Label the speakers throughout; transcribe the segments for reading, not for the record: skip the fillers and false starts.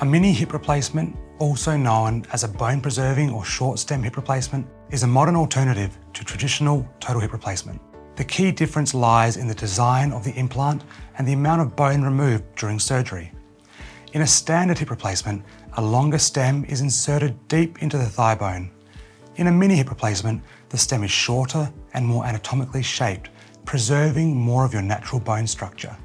Speaker 1: A mini hip replacement, also known as a bone-preserving or short-stem hip replacement, is a modern alternative to traditional total hip replacement. The key difference lies in the design of the implant and the amount of bone removed during surgery. In a standard hip replacement, a longer stem is inserted deep into the thigh bone. In a mini hip replacement, the stem is shorter and more anatomically shaped, preserving more of your natural bone structure.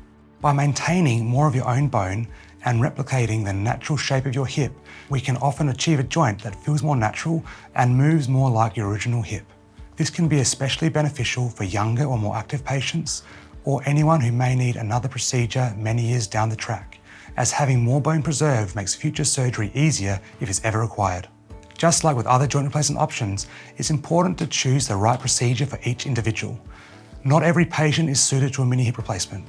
Speaker 1: By maintaining more of your own bone and replicating the natural shape of your hip, we can often achieve a joint that feels more natural and moves more like your original hip. This can be especially beneficial for younger or more active patients, or anyone who may need another procedure many years down the track, as having more bone preserved makes future surgery easier if it's ever required. Just like with other joint replacement options, it's important to choose the right procedure for each individual. Not every patient is suited to a mini hip replacement.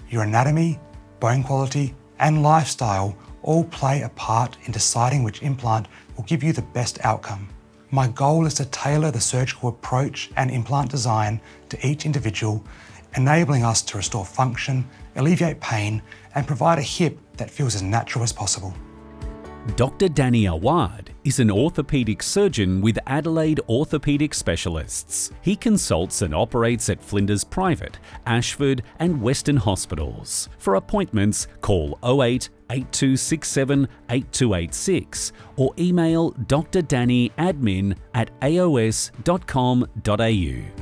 Speaker 1: Your anatomy, bone quality, and lifestyle all play a part in deciding which implant will give you the best outcome. My goal is to tailor the surgical approach and implant design to each individual, enabling us to restore function, alleviate pain, and provide a hip that feels as natural as possible.
Speaker 2: Dr. Danny Awwad is an orthopaedic surgeon with Adelaide Orthopaedic Specialists. He consults and operates at Flinders Private, Ashford and Western Hospitals. For appointments, call 08 8267 8286 or email drdannyadmin@aos.com.au.